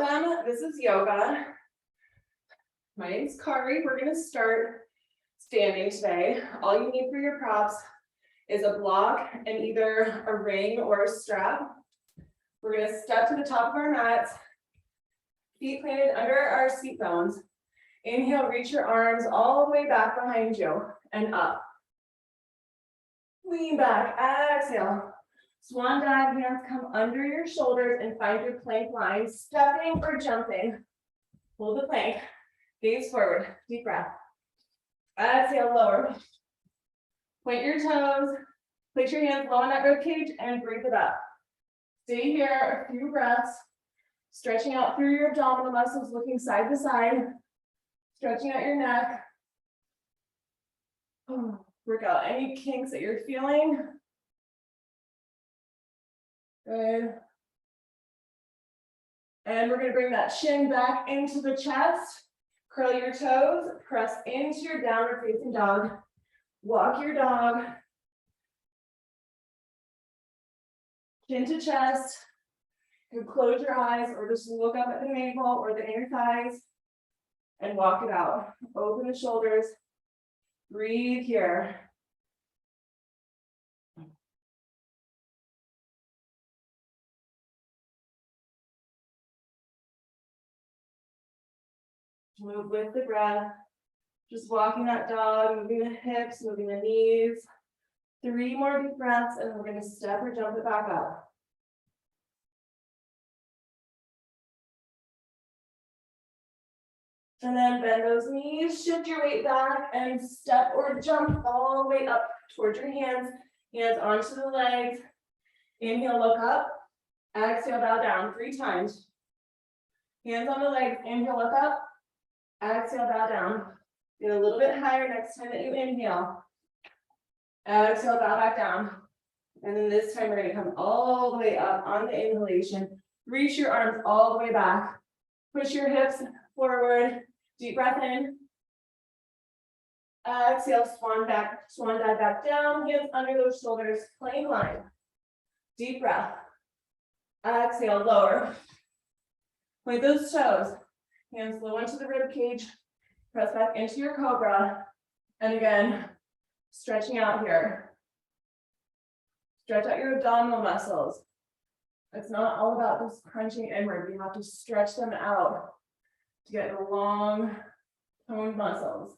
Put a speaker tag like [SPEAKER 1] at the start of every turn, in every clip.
[SPEAKER 1] Welcome, this is yoga. My name's Kari. We're gonna start standing today. All you need for your props is a block and either a ring or a strap. We're gonna step to the top of our mats, feet planted under our seat bones. Inhale, reach your arms all the way back behind you and up. Lean back, exhale. Swan dive, hands come under your shoulders and find your plank line, stepping or jumping. Hold the plank, gaze forward, deep breath. Exhale, lower. Point your toes, place your hands low on that rib cage and breathe it up. Stay here a few breaths, stretching out through your abdominal muscles, looking side to side, stretching out your neck. Work out any kinks that you're feeling. Good. And we're going to bring that shin back into the chest. Curl your toes, press into your downward facing dog. Walk your dog. Chin to chest. You can close your eyes or just look up at the navel or the inner thighs and walk it out. Open the shoulders. Breathe here. Move with the breath. Just walking that dog, moving the hips, moving the knees. 3 more deep breaths, and we're going to step or jump it back up. And then bend those knees, shift your weight back, and step or jump all the way up towards your hands. Hands onto the legs. Inhale, look up. Exhale, bow down 3 times. Hands on the legs, inhale, look up. Exhale, bow down. Get a little bit higher next time that you inhale. Exhale, bow back down. And then this time we're going to come all the way up on the inhalation. Reach your arms all the way back. Push your hips forward. Deep breath in. Exhale, swan dive back down. Hands under those shoulders, plank line. Deep breath. Exhale, lower. Point those toes. Hands low into the rib cage. Press back into your cobra. And again, stretching out here. Stretch out your abdominal muscles. It's not all about just crunching inward. You have to stretch them out to get the long, toned muscles.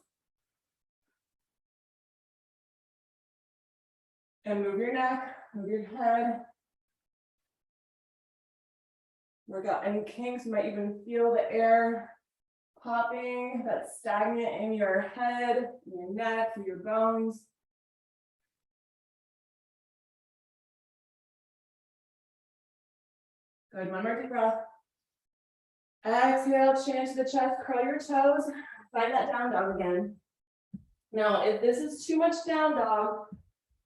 [SPEAKER 1] And move your neck, move your head. Work out any kinks. You might even feel the air popping that's stagnant in your head, in your neck, in your bones. Good, 1 more deep breath. Exhale, chin to the chest, curl your toes, find that down dog again. Now, if this is too much down dog,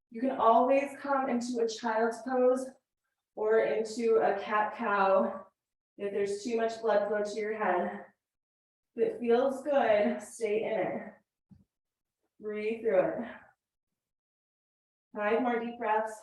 [SPEAKER 1] you can always come into a child's pose or into a cat-cow if there's too much blood flow to your head. If it feels good, stay in it. Breathe through it. 5 more deep breaths.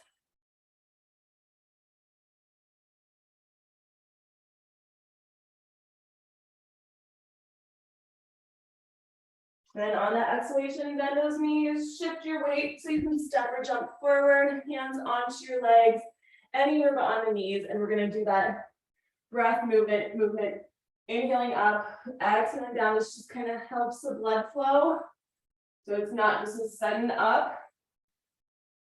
[SPEAKER 1] Then on that exhalation, bend those knees, shift your weight so you can step or jump forward, hands onto your legs, anywhere but on the knees. And we're going to do that breath movement. Inhaling up, exhaling down. This just kind of helps the blood flow. So it's not just a sudden up.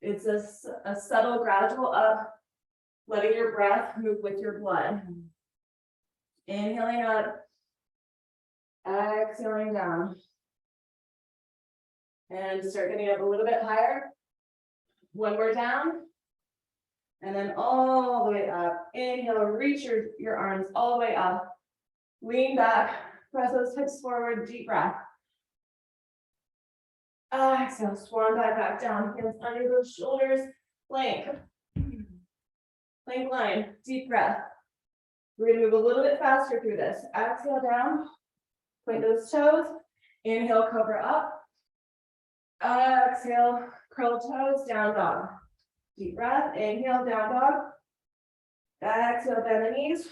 [SPEAKER 1] It's a subtle, gradual up, letting your breath move with your blood. Inhaling up, exhaling down. And start getting up a little bit higher. 1 more down. And then all the way up. Inhale, reach your arms all the way up. Lean back, press those hips forward, deep breath. Exhale, swan dive back down. Hands under those shoulders, plank. Plank line, deep breath. We're going to move a little bit faster through this. Exhale down, point those toes. Inhale, cobra up. Exhale, curl toes, down dog. Deep breath, inhale, down dog. Exhale, bend the knees.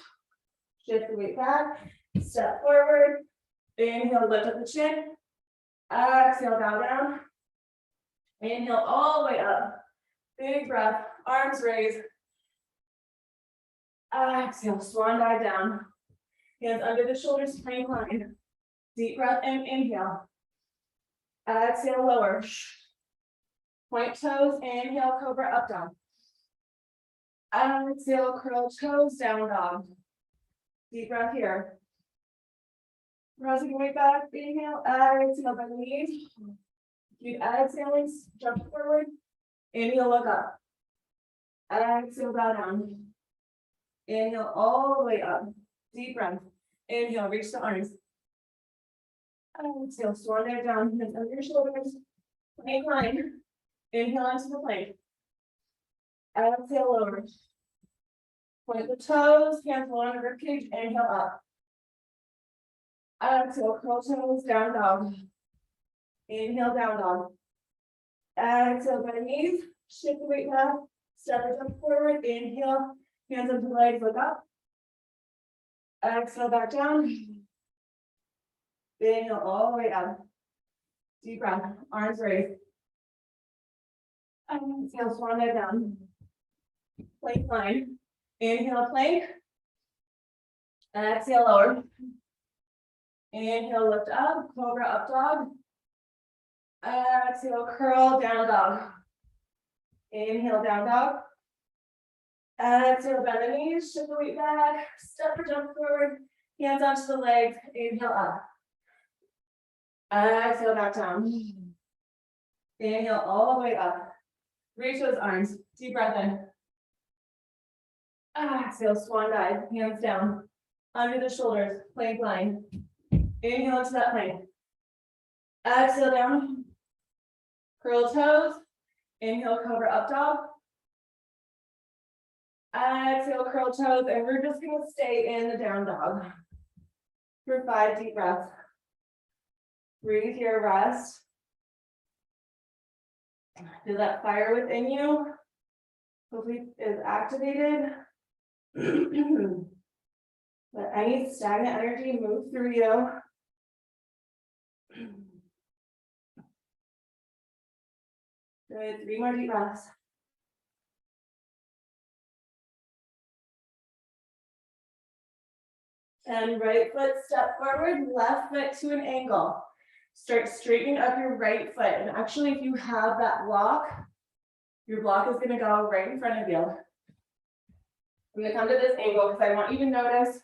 [SPEAKER 1] Shift the weight back, step forward, inhale, lift up the chin, exhale, bow down, inhale all the way up, big breath, arms raised, exhale, swan dive down, hands under the shoulders, plank line, deep breath in, inhale, exhale, lower, point toes, inhale, cobra, up dog, exhale, curl toes, down dog, deep breath here. Rising your weight back, inhale, exhale, bend the knees. Keep exhaling, jump forward, inhale, look up. Exhale, bow down. Inhale all the way up, deep breath. Inhale, reach the arms. Exhale, swan dive down, hands under your shoulders, plank line. Inhale onto the plank. Exhale, lower. Point the toes, hands along the ribcage, inhale up. Exhale, curl toes, down dog. Inhale, down dog. Exhale, bend knees, shift the weight back, step or jump forward, inhale, hands under the legs, look up. Exhale, back down. Inhale all the way up. Deep breath, arms raised. Exhale, swan dive down. Plank line. Inhale, plank. Exhale, lower. Inhale, lift up, cobra, up dog. Exhale, curl, down dog. Inhale, down dog. Exhale, bend the knees, shift the weight back, step or jump forward, hands onto the legs, inhale up. Exhale, back down. Inhale all the way up. Reach those arms, deep breath in. Exhale, swan dive, hands down, under the shoulders, plank line. Inhale into that plank. Exhale down. Curl toes. Inhale, cover up dog. Exhale, curl toes, and we're just gonna stay in the down dog for 5 deep breaths. Breathe here, rest. Feel that fire within you. Hopefully is activated. Let any stagnant energy move through you. Good, 3 more deep breaths. And right foot step forward, left foot to an angle. Start straightening up your right foot. And actually, if you have that block, your block is going to go right in front of you. I'm going to come to this angle because I want you to notice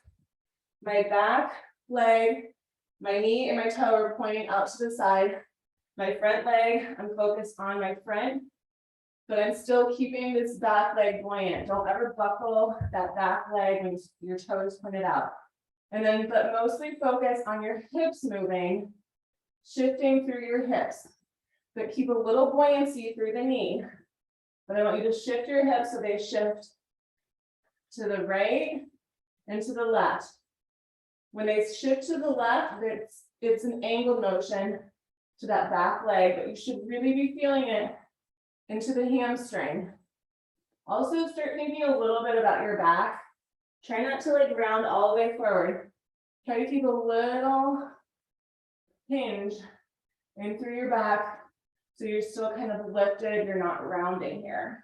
[SPEAKER 1] my back leg, my knee, and my toe are pointing out to the side. My front leg, I'm focused on my front, but I'm still keeping this back leg buoyant. Don't ever buckle that back leg when your toe is pointed out. And then, but mostly focus on your hips moving, shifting through your hips, but keep a little buoyancy through the knee. But I want you to shift your hips so they shift to the right and to the left. When they shift to the left, it's an angled motion to that back leg, but you should really be feeling it into the hamstring. Also start thinking a little bit about your back. Try not to like round all the way forward. Try to keep a little hinge in through your back so you're still kind of lifted, you're not rounding here.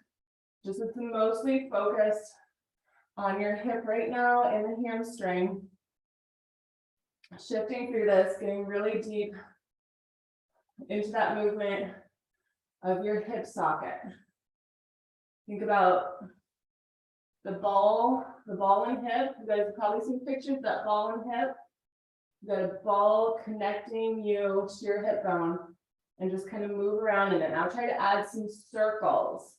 [SPEAKER 1] Just it's mostly focused on your hip right now and the hamstring. Shifting through this, getting really deep into that movement of your hip socket. Think about the ball and hip. You guys have probably seen pictures of that ball and hip. You got a ball connecting you to your hip bone and just kind of move around in it. Now try to add some circles.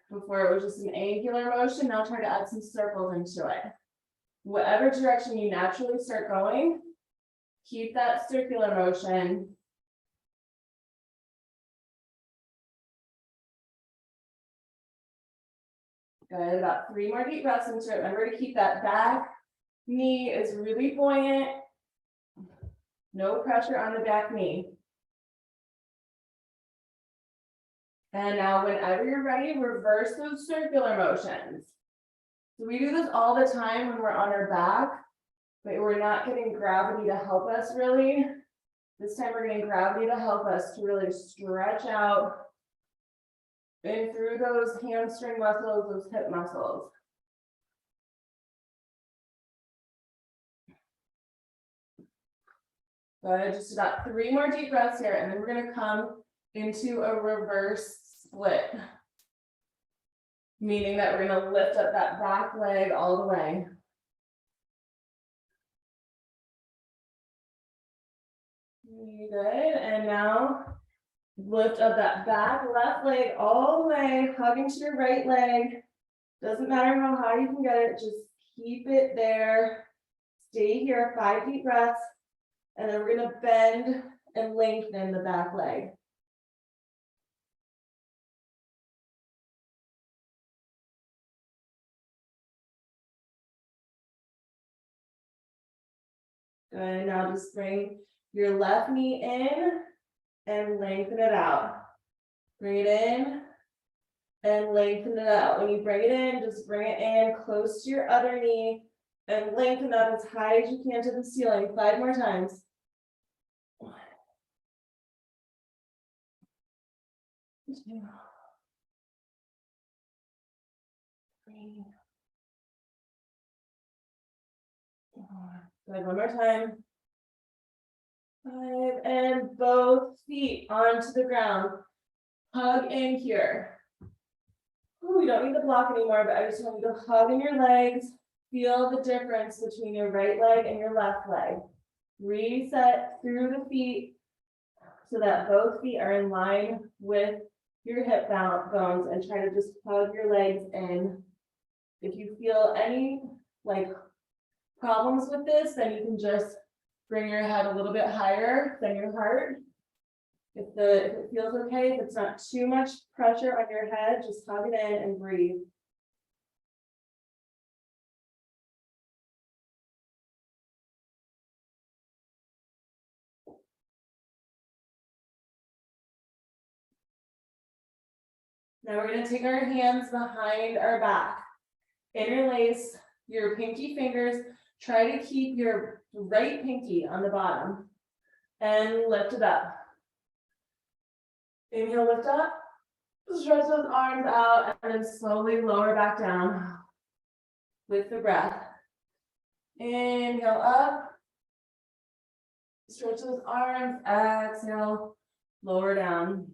[SPEAKER 1] Before it was just an angular motion, now try to add some circles into it. Whatever direction you naturally start going, keep that circular motion. Good, about 3 more deep breaths into it. Remember to keep that back knee is really buoyant. No pressure on the back knee. And now whenever you're ready, reverse those circular motions. So we do this all the time when we're on our back, but we're not getting gravity to help us really. This time we're getting gravity to help us to really stretch out and through those hamstring muscles, those hip muscles. Good, just about 3 more deep breaths here, and then we're gonna come into a reverse split. Meaning that we're gonna lift up that back leg all the way. Good, and now lift up that back left leg all the way, hugging to your right leg. Doesn't matter how high you can get it, just keep it there. Stay here, 5 deep breaths, and then we're gonna bend and lengthen the back leg. Good, now just bring your left knee in and lengthen it out. Bring it in and lengthen it out. When you bring it in, just bring it in close to your other knee and lengthen up as high as you can to the ceiling. 5 more times. 1, 2, 3, 4. Good, 1 more time. 5, and both feet onto the ground. Hug in here. Ooh, you don't need the block anymore, but I just want you to hug in your legs. Feel the difference between your right leg and your left leg. Reset through the feet so that both feet are in line with your hip bones, and try to just hug your legs in. If you feel any problems with this, then you can just bring your head a little bit higher than your heart. If it feels okay, if it's not too much pressure on your head, just hug it in and breathe. Now we're going to take our hands behind our back. Interlace your pinky fingers. Try to keep your right pinky on the bottom and lift it up. Inhale, lift up. Stretch those arms out and then slowly lower back down with the breath. Inhale up. Stretch those arms. Exhale, lower down.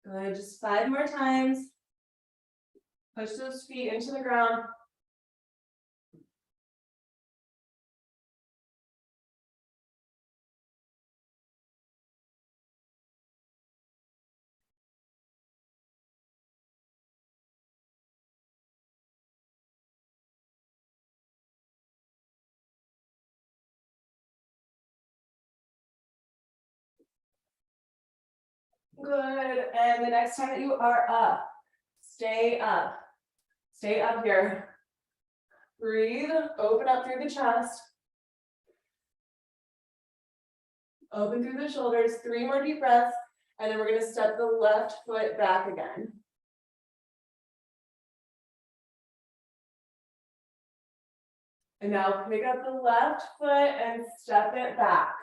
[SPEAKER 1] Good, just 5 more times. Push those feet into the ground. Good, and the next time that you are up, stay up. Stay up here. Breathe, open up through the chest. Open through the shoulders, 3 more deep breaths, and then we're gonna step the left foot back again. And now pick up the left foot and step it back.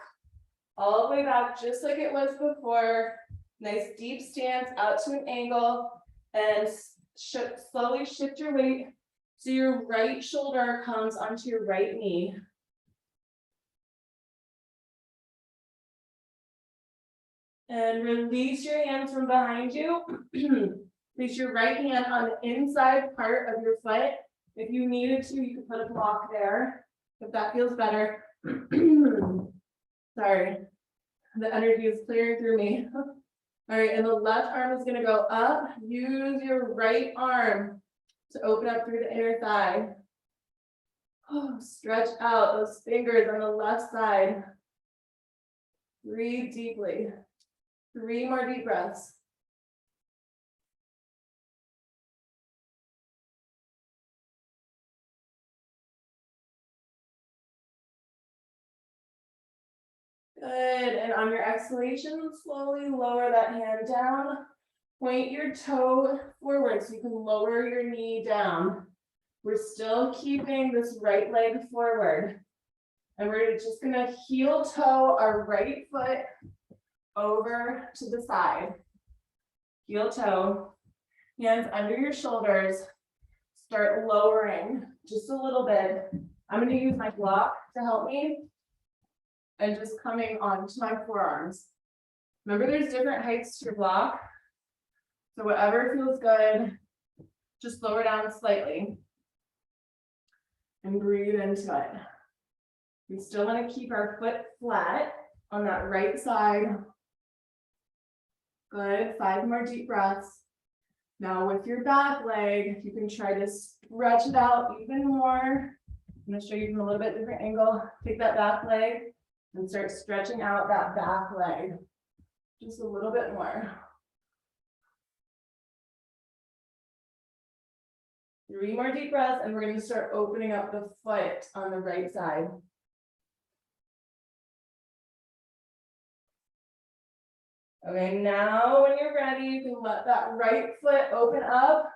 [SPEAKER 1] All the way back, just like it was before. Nice deep stance out to an angle, and slowly shift your weight so your right shoulder comes onto your right knee. And release your hands from behind you. Place your right hand on the inside part of your foot. If you needed to, you could put a block there, if that feels better. Sorry, the energy is clearing through me. All right, and the left arm is gonna go up. Use your right arm to open up through the inner thigh. Oh, stretch out those fingers on the left side. Breathe deeply. 3 more deep breaths. Good, and on your exhalation, slowly lower that hand down. Point your toe forward so you can lower your knee down. We're still keeping this right leg forward. And we're just gonna heel toe our right foot over to the side. Heel toe, hands under your shoulders. Start lowering just a little bit. I'm gonna use my block to help me. And just coming onto my forearms. Remember, there's different heights to your block. So whatever feels good, just lower down slightly. And breathe into it. We still want to keep our foot flat on that right side. Good, 5 more deep breaths. Now with your back leg, you can try to stretch it out even more. I'm going to show you from a little bit different angle. Take that back leg and start stretching out that back leg. Just a little bit more. 3 more deep breaths, and we're going to start opening up the foot on the right side. Okay, now when you're ready, you can let that right foot open up,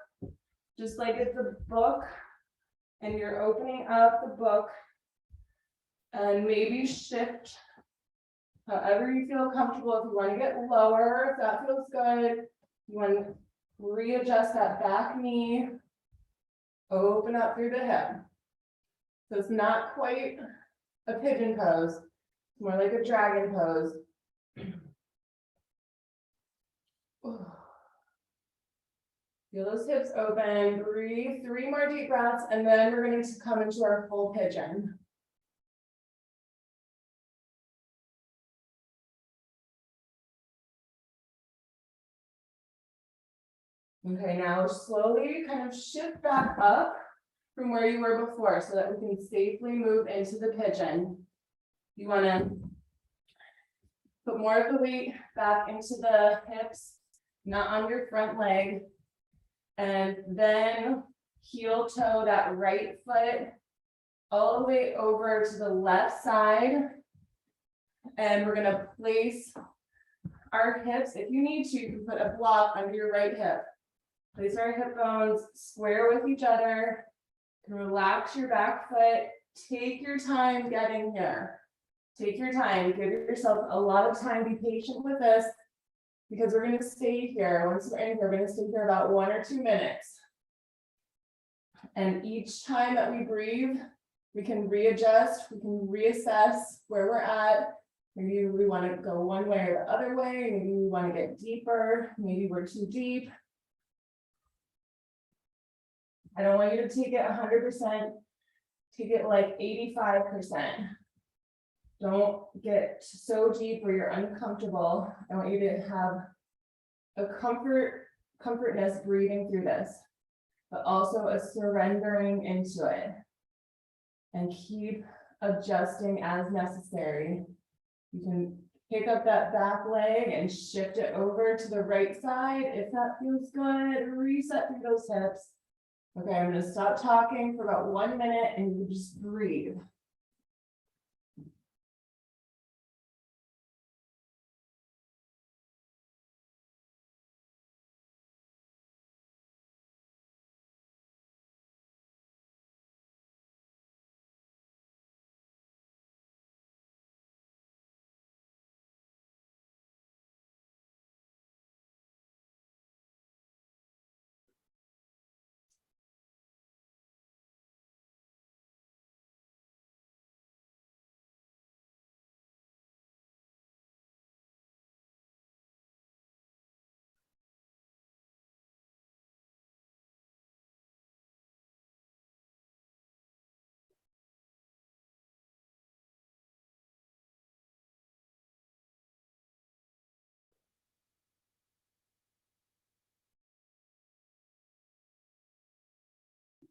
[SPEAKER 1] just like it's a book, and you're opening up the book, and maybe shift however you feel comfortable. If you want to get lower, if that feels good, you want to readjust that back knee, open up through the hip. So it's not quite a pigeon pose, it's more like a dragon pose. Feel those hips open, breathe, 3 more deep breaths, and then we're going to come into our full pigeon. Okay, now slowly kind of shift back up from where you were before so that we can safely move into the pigeon. You want to put more of the weight back into the hips, not on your front leg. And then heel toe that right foot all the way over to the left side. And we're going to place our hips. If you need to, you can put a block under your right hip. Place our hip bones square with each other. Relax your back foot. Take your time getting here. Take your time. Give yourself a lot of time. Be patient with this because we're going to stay here. Once we're in here, we're going to stay here about 1 or 2 minutes. And each time that we breathe, we can readjust. We can reassess where we're at. Maybe we want to go one way or the other way. Maybe we want to get deeper. Maybe we're too deep. I don't want you to take it 100%. Take it like 85%. Don't get so deep where you're uncomfortable. I want you to have a comfortness breathing through this, but also a surrendering into it. And keep adjusting as necessary. You can pick up that back leg and shift it over to the right side. If that feels good, reset through those hips. Okay, I'm going to stop talking for about 1 minute and you just breathe.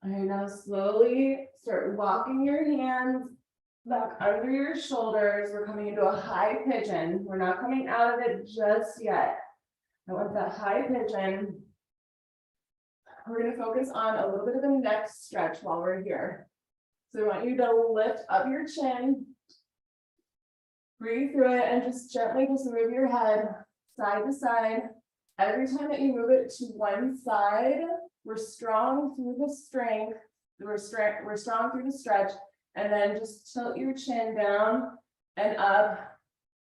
[SPEAKER 1] All right, now slowly start walking your hands back under your shoulders. We're coming into a high pigeon. We're not coming out of it just yet. I want that high pigeon. We're going to focus on a little bit of a neck stretch while we're here. So I want you to lift up your chin. Breathe through it and just gently just move your head side to side. Every time that you move it to one side, we're strong through the strength, we're strong through the stretch, and then just tilt your chin down and up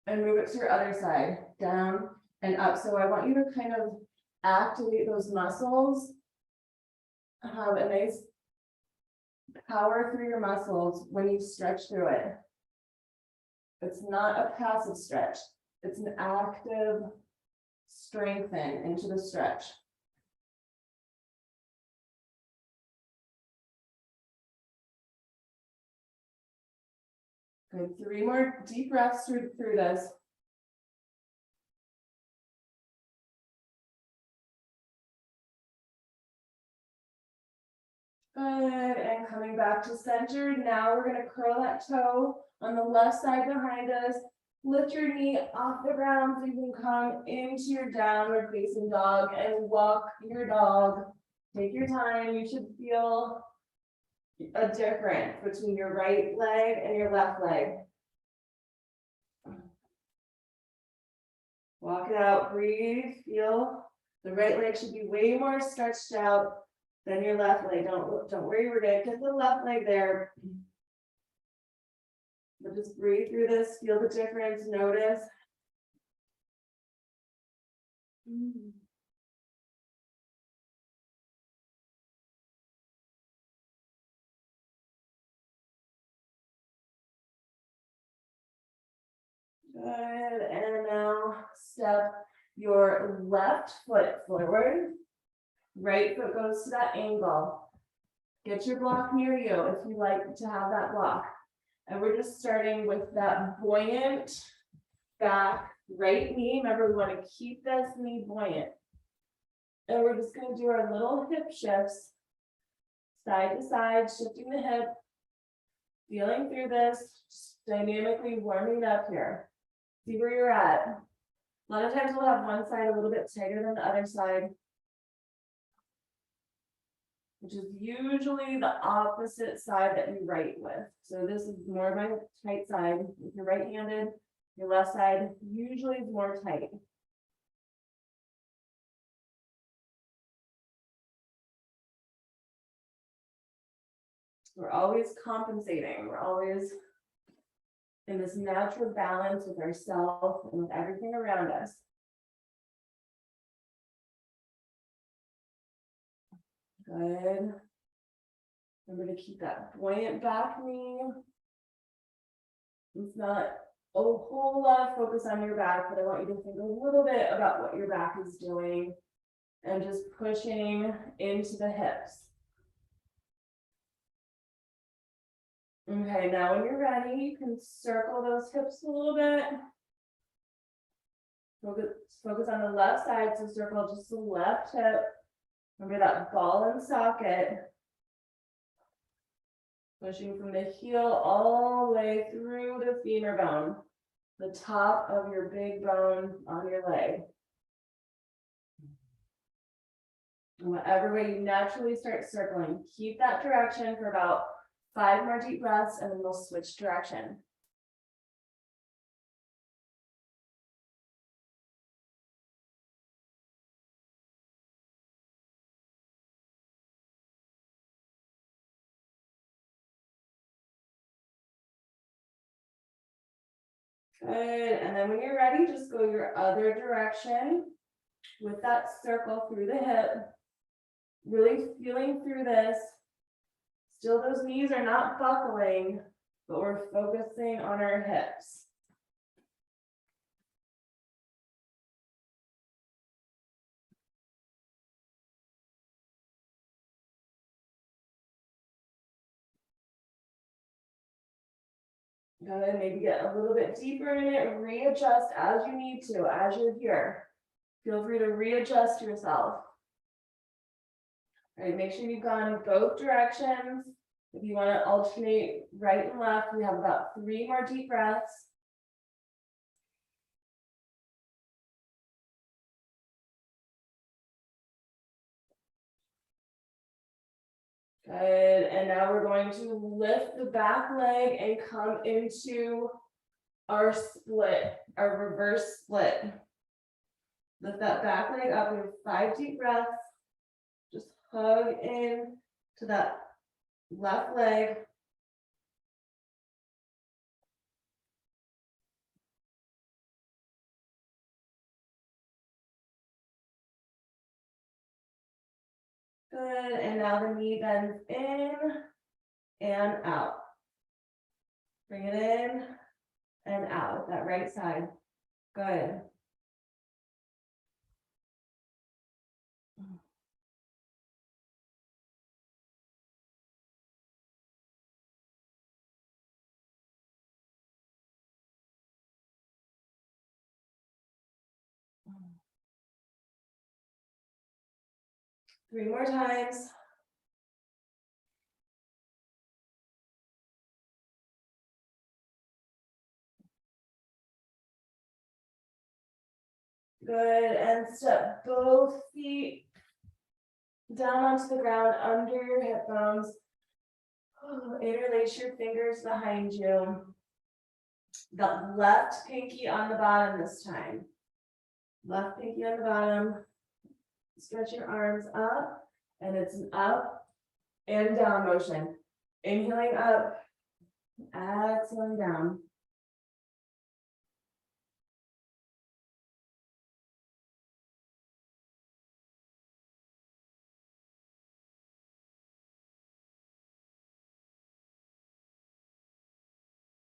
[SPEAKER 1] and move it to your other side, down and up. So I want you to kind of activate those muscles, have a nice power through your muscles when you stretch through it. It's not a passive stretch, it's an active strengthen into the stretch. Good, 3 more deep breaths through this. Good, and coming back to center. Now we're gonna curl that toe on the left side behind us. Lift your knee off the ground so you can come into your downward facing dog and walk your dog. Take your time. You should feel a difference between your right leg and your left leg. Walk it out, breathe, feel. The right leg should be way more stretched out than your left leg. Don't worry, we're gonna get the left leg there. But just breathe through this, feel the difference, notice. Good, and now step your left foot forward. Right foot goes to that angle. Get your block near you if you like to have that block. And we're just starting with that buoyant back right knee. Remember, we want to keep this knee buoyant. And we're just going to do our little hip shifts, side to side, shifting the hip, feeling through this, just dynamically warming up here. See where you're at. A lot of times we'll have one side a little bit tighter than the other side, which is usually the opposite side that you write with. So this is more of my tight side. If you're right-handed, your left side usually is more tight. We're always compensating. We're always in this natural balance with ourselves and with everything around us. Good. Remember to keep that buoyant back knee. It's not a whole lot of focus on your back, but I want you to think a little bit about what your back is doing and just pushing into the hips. Okay, now when you're ready, you can circle those hips a little bit. Focus on the left side, so circle just the left hip. Remember that ball and socket. Pushing from the heel all the way through the femur bone, the top of your big bone on your leg. And whatever way you naturally start circling, keep that direction for about 5 more deep breaths, and then we'll switch direction. Good, and then when you're ready, just go your other direction with that circle through the hip. Really feeling through this. Still, those knees are not buckling, but we're focusing on our hips. Good, maybe get a little bit deeper in it, readjust as you need to, as you're here. Feel free to readjust yourself. All right, make sure you've gone in both directions. If you want to alternate right and left, we have about 3 more deep breaths. Good, and now we're going to lift the back leg and come into our split, our reverse split. Lift that back leg up with 5 deep breaths. Just hug in to that left leg. Good, and now the knee bends in and out. Bring it in and out, that right side. Good. Three more times. Good, and step both feet down onto the ground under your hip bones. Interlace your fingers behind you. The left pinky on the bottom this time. Left pinky on the bottom. Stretch your arms up, and it's an up and down motion. Inhaling up, exhaling down.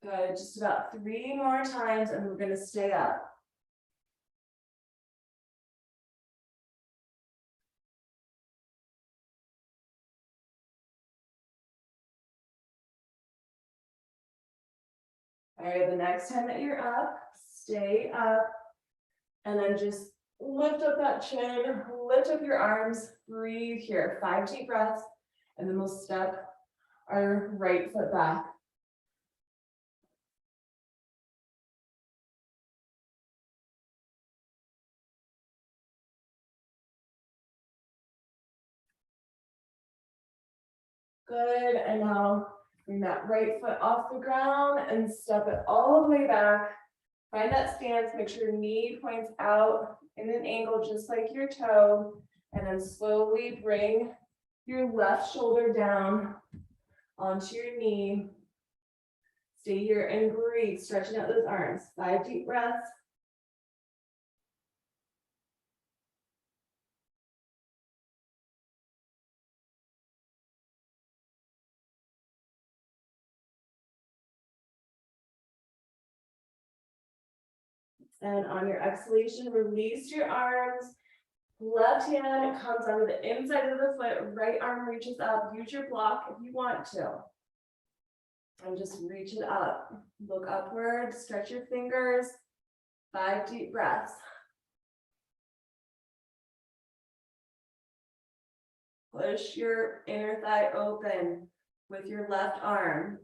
[SPEAKER 1] Good, just about 3 more times, and we're gonna stay up. All right, the next time that you're up, stay up, and then just lift up that chin, lift up your arms, breathe here, 5 deep breaths, and then we'll step our right foot back. Good, and now bring that right foot off the ground and step it all the way back. Find that stance, make sure your knee points out in an angle just like your toe, and then slowly bring your left shoulder down onto your knee. Stay here and breathe, stretching out those arms. 5 deep breaths. And on your exhalation, release your arms. Left hand comes onto the inside of the foot, right arm reaches up. Use your block if you want to. And just reach it up. Look upward, stretch your fingers. 5 deep breaths. Push your inner thigh open with your left arm.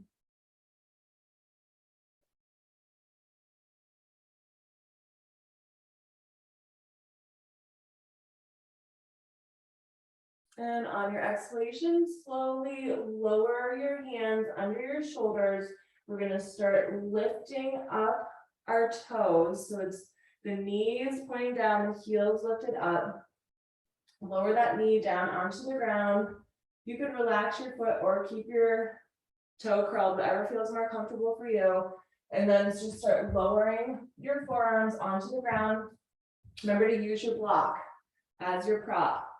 [SPEAKER 1] And on your exhalation, slowly lower your hands under your shoulders. We're going to start lifting up our toes. So it's the knees pointing down, the heels lifted up. Lower that knee down onto the ground. You can relax your foot or keep your toe curled, whatever feels more comfortable for you. And then just start lowering your forearms onto the ground. Remember to use your block as your prop.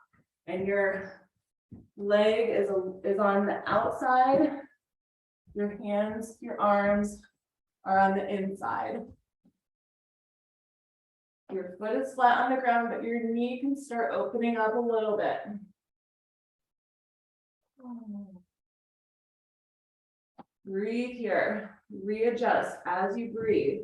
[SPEAKER 1] And your leg is on the outside. Your hands, your arms are on the inside. Your foot is flat on the ground, but your knee can start opening up a little bit. Breathe here. Readjust as you breathe.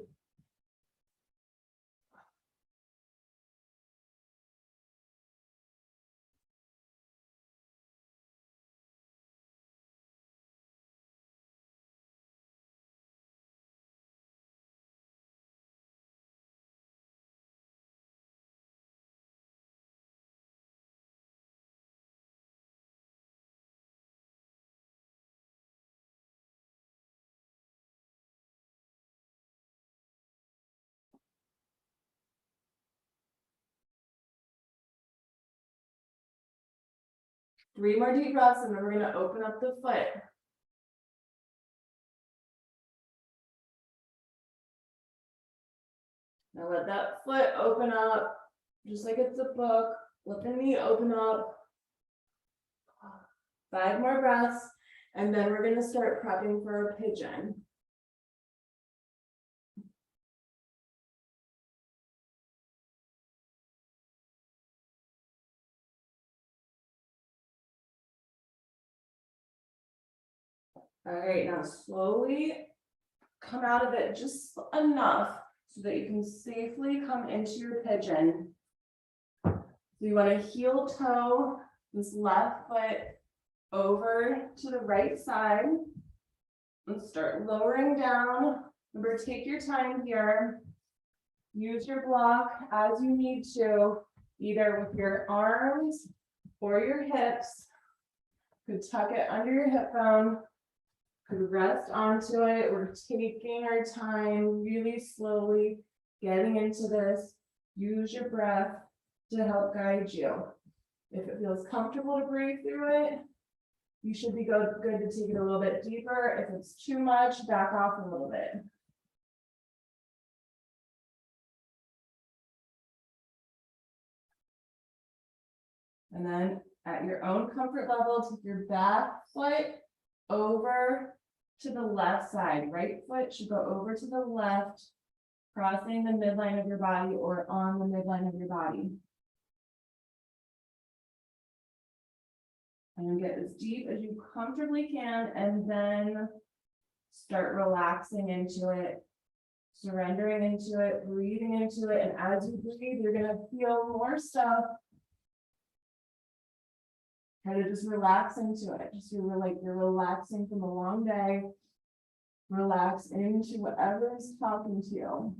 [SPEAKER 1] 3 more deep breaths, and then we're gonna open up the foot. Now let that foot open up, just like it's a book. Let the knee open up. 5 more breaths, and then we're gonna start prepping for a pigeon. All right, now slowly come out of it just enough so that you can safely come into your pigeon. So you want to heel toe this left foot over to the right side and start lowering down. Remember, take your time here. Use your block as you need to, either with your arms or your hips. You could tuck it under your hip bone. Could rest onto it. We're taking our time, really slowly getting into this. Use your breath to help guide you. If it feels comfortable to breathe through it, you should be good to take it a little bit deeper. If it's too much, back off a little bit. And then at your own comfort level, take your back foot over to the left side. Right foot should go over to the left, crossing the midline of your body or on the midline of your body. And get as deep as you comfortably can, and then start relaxing into it, surrendering into it, breathing into it. And as you breathe, you're gonna feel more stuff. Kind of just relax into it. Just feel like you're relaxing from a long day. Relax into whatever is talking to you.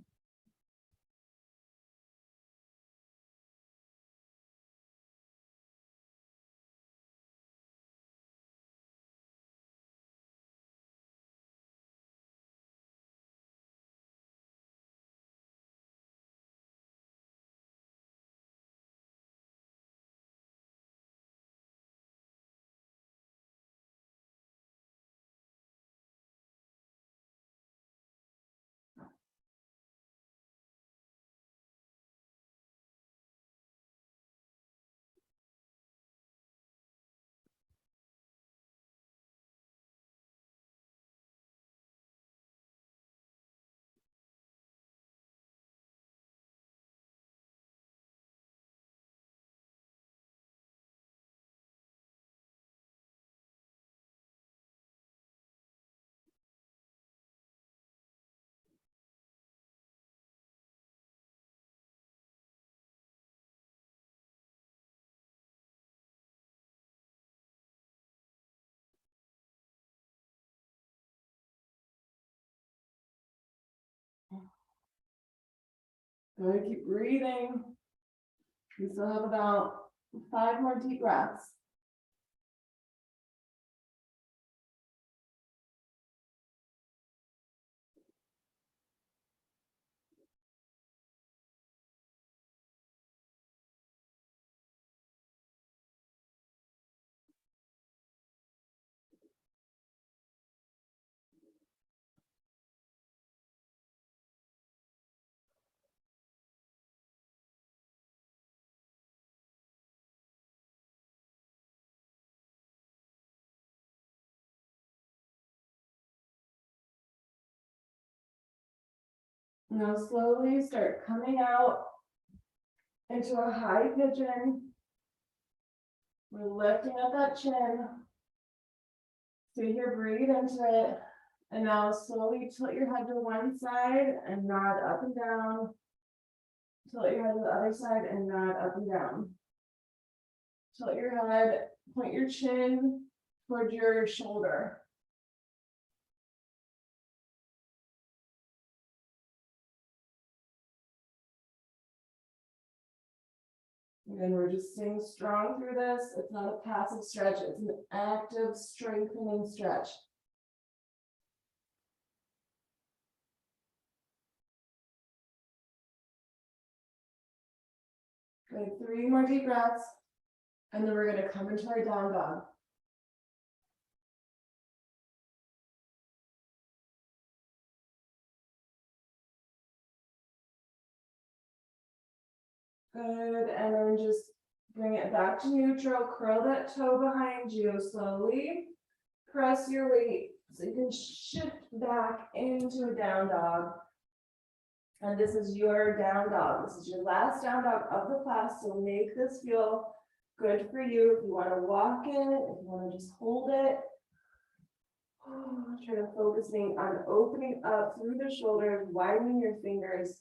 [SPEAKER 1] Good, keep breathing. We still have about 5 more deep breaths. Now slowly start coming out into a high pigeon. We're lifting up that chin. Stay here, breathe into it. And now slowly tilt your head to one side and nod up and down. Tilt your head to the other side and nod up and down. Tilt your head, point your chin toward your shoulder. And we're just staying strong through this. It's not a passive stretch, it's an active strengthening stretch. Good, 3 more deep breaths. And then we're gonna come into our down dog. Good, and then just bring it back to neutral, curl that toe behind you slowly. Press your weight so you can shift back into a down dog. And this is your down dog. This is your last down dog of the class, so make this feel good for you. If you want to walk in, if you want to just hold it. Try to focusing on opening up through the shoulders, widening your fingers,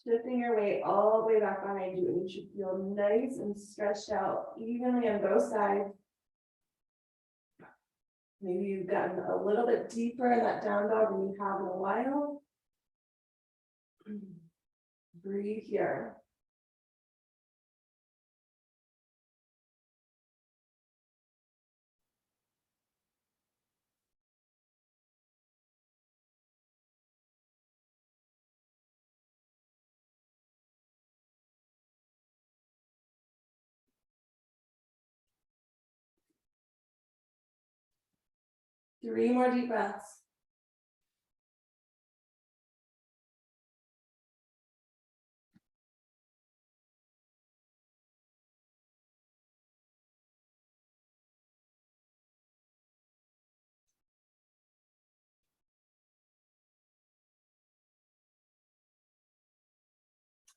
[SPEAKER 1] shifting your weight all the way back behind you, and you should feel nice and stretched out evenly on both sides. Maybe you've gotten a little bit deeper in that down dog than you have in a while. Breathe here. Three more deep breaths.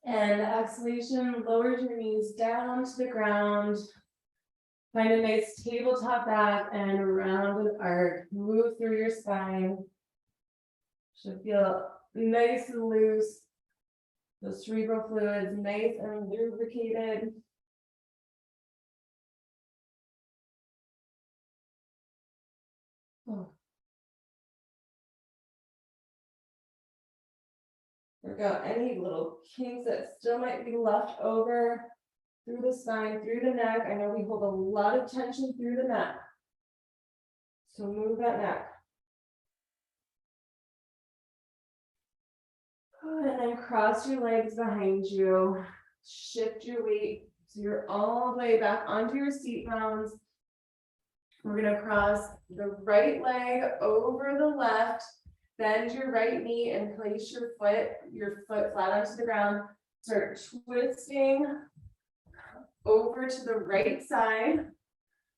[SPEAKER 1] And exhalation, lower your knees down to the ground. Find a nice tabletop back and a rounded arc. Move through your spine. Should feel nice and loose. The cerebral fluids nice and lubricated. Oh. Work out any little kinks that still might be left over through the spine, through the neck. I know we hold a lot of tension through the neck. So move that neck. And then cross your legs behind you. Shift your weight so you're all the way back onto your seat bones. We're going to cross the right leg over the left. Bend your right knee and place your foot flat onto the ground. Start twisting over to the right side.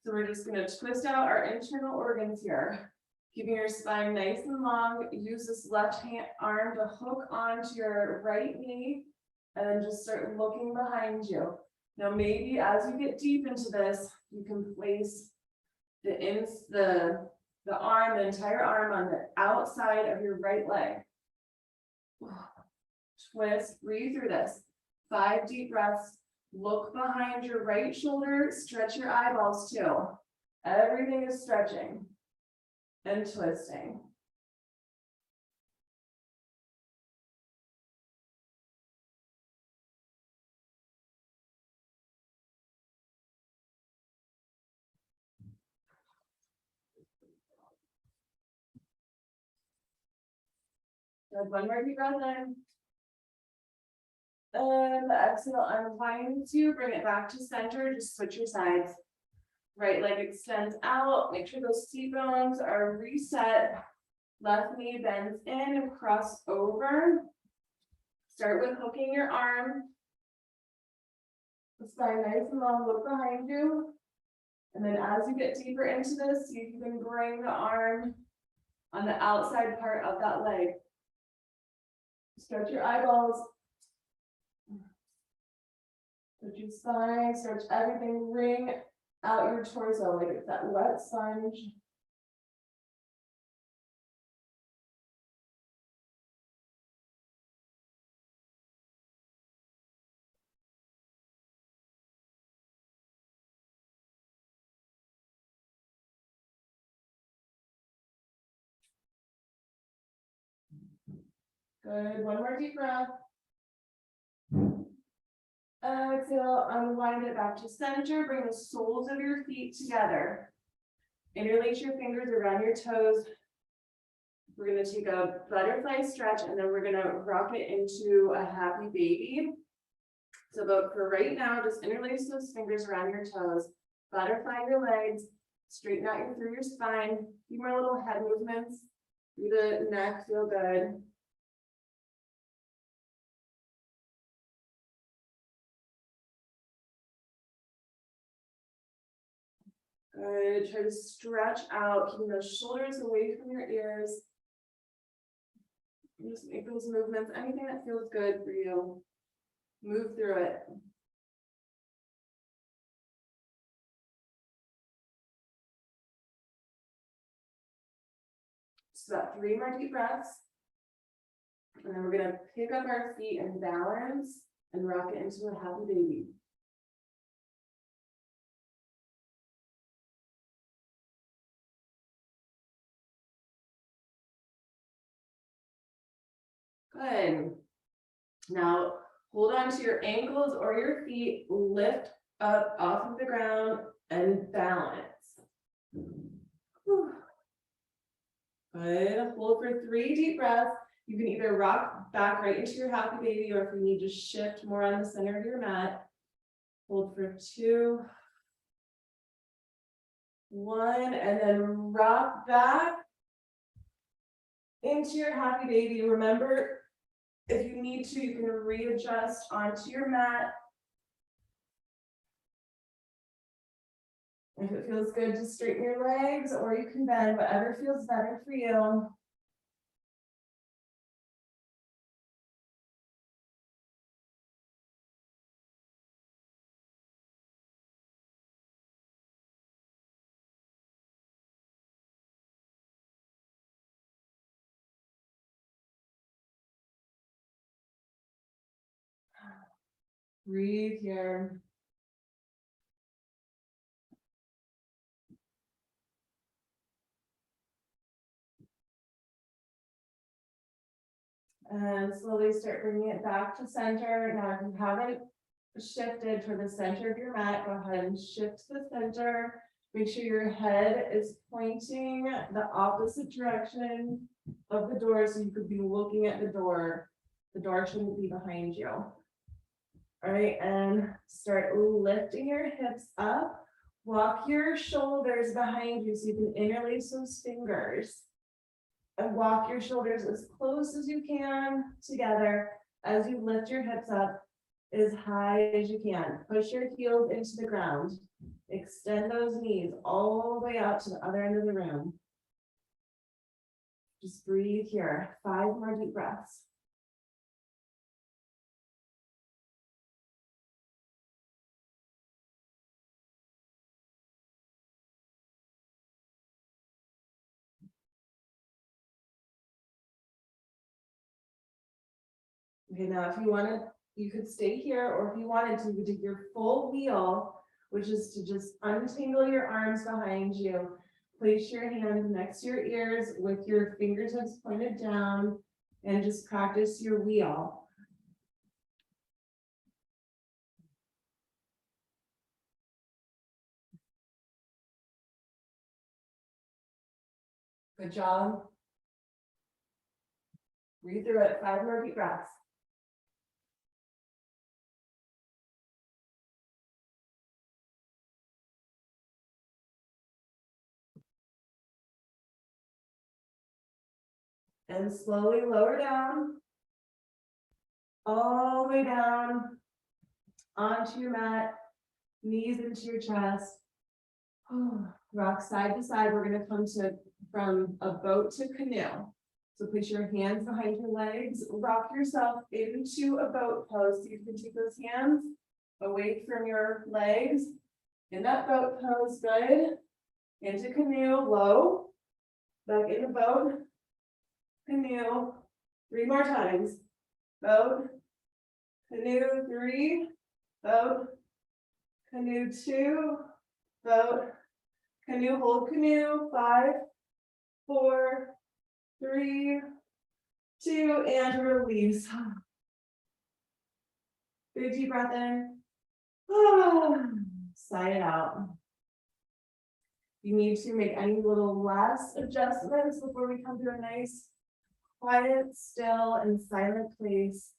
[SPEAKER 1] So we're just going to twist out our internal organs here. Keeping your spine nice and long. Use this left hand arm to hook onto your right knee. And then just start looking behind you. Now maybe as you get deep into this, you can place the arm, the entire arm on the outside of your right leg. Twist, breathe through this. 5 deep breaths. Look behind your right shoulder, stretch your eyeballs too. Everything is stretching and twisting. Good, one more deep breath in. And exhale, unwind you, bring it back to center, just switch your sides. Right leg extends out, make sure those seat bones are reset. Left knee bends in and cross over. Start with hooking your arm. The spine nice and long, look behind you. And then as you get deeper into this, see if you can bring the arm on the outside part of that leg. Stretch your eyeballs. Stretch your spine, stretch everything, wring out your torso like it's that wet sponge. Good, one more deep breath. Exhale, unwind it back to center, bring the soles of your feet together. Interlace your fingers around your toes. We're going to take a butterfly stretch and then we're going to rock it into a happy baby. So, but for right now, just interlace those fingers around your toes, butterfly your legs, straighten out through your spine, a few more little head movements through the neck, feel good. Good, try to stretch out, keeping those shoulders away from your ears. And just make those movements, anything that feels good for you. Move through it. Just about 3 more deep breaths. And then we're gonna pick up our feet and balance and rock it into a happy baby. Good. Now hold on to your ankles or your feet, lift up off of the ground and balance. Whew. Good. Hold for 3 deep breaths. You can either rock back right into your happy baby, or if you need to shift more on the center of your mat, hold for 2, 1, and then rock back into your happy baby. Remember, if you need to, you can readjust onto your mat. If it feels good to straighten your legs, or you can bend, whatever feels better for you. Breathe here. And slowly start bringing it back to center. Now, if you haven't shifted to the center of your mat, go ahead and shift to the center. Make sure your head is pointing the opposite direction of the door, so you could be looking at the door. The door shouldn't be behind you. All right, and start lifting your hips up. Walk your shoulders behind you so you can interlace those fingers. And walk your shoulders as close as you can together as you lift your hips up as high as you can. Push your heels into the ground. Extend those knees all the way out to the other end of the room. Just breathe here. 5 more deep breaths. Okay, now if you wanted, you could stay here, or if you wanted to, you could do your full wheel, which is to just untangle your arms behind you. Place your hands next to your ears with your fingertips pointed down, and just practice your wheel. Good job. Breathe through it. 5 more deep breaths. And slowly lower down, all the way down onto your mat, knees into your chest. Rock side to side. We're going to come to from a boat to canoe. So place your hands behind your legs, rock yourself into a boat pose. So you can take those hands away from your legs in that boat pose. Good. Into canoe, low, back in the boat. Canoe, 3 more times. Boat, canoe, 3, boat, canoe, 2, boat, canoe, hold canoe, 5, 4, 3, 2, and release. Big deep breath in. Sigh it out. You need to make any little last adjustments before we come to a nice, quiet, still, and silent place.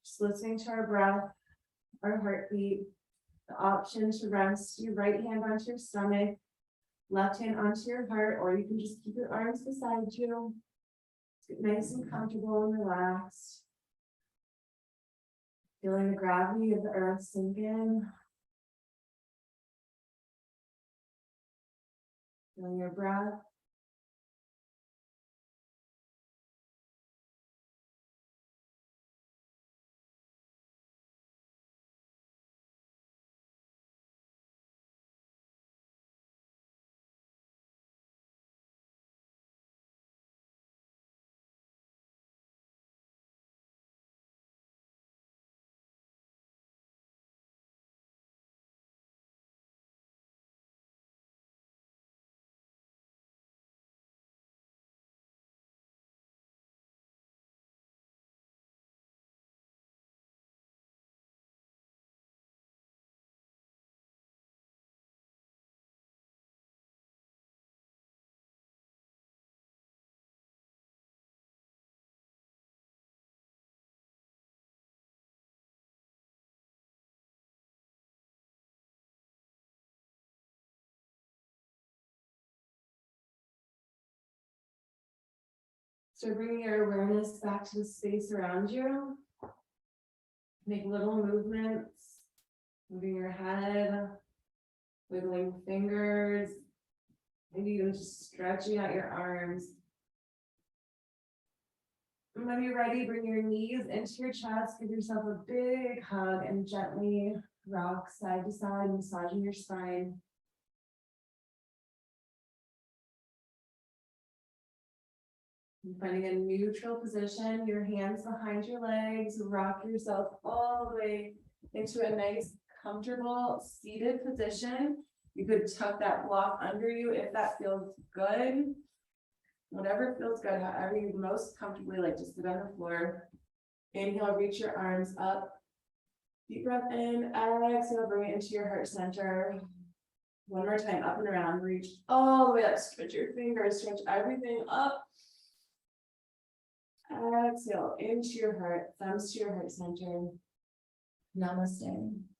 [SPEAKER 1] Just listening to our breath, our heartbeat, the option to rest your right hand onto your stomach, left hand onto your heart, or you can just keep your arms beside you. Get nice and comfortable and relaxed. Feeling the gravity of the earth sink in. Feeling your breath. So bringing your awareness back to the space around you. Make little movements, moving your head, wiggling fingers, maybe even just stretching out your arms. And when you're ready, bring your knees into your chest, give yourself a big hug and gently rock side to side, massaging your spine. And finding a neutral position, your hands behind your legs, rock yourself all the way into a nice, comfortable seated position. You could tuck that block under you if that feels good. Whatever feels good, however you most comfortably like to sit on the floor. Inhale, reach your arms up. Deep breath in, exhale, bring it into your heart center. One more time, up and around, reach all the way up, stretch your fingers, stretch everything up. Exhale into your heart, thumbs to your heart center. Namaste.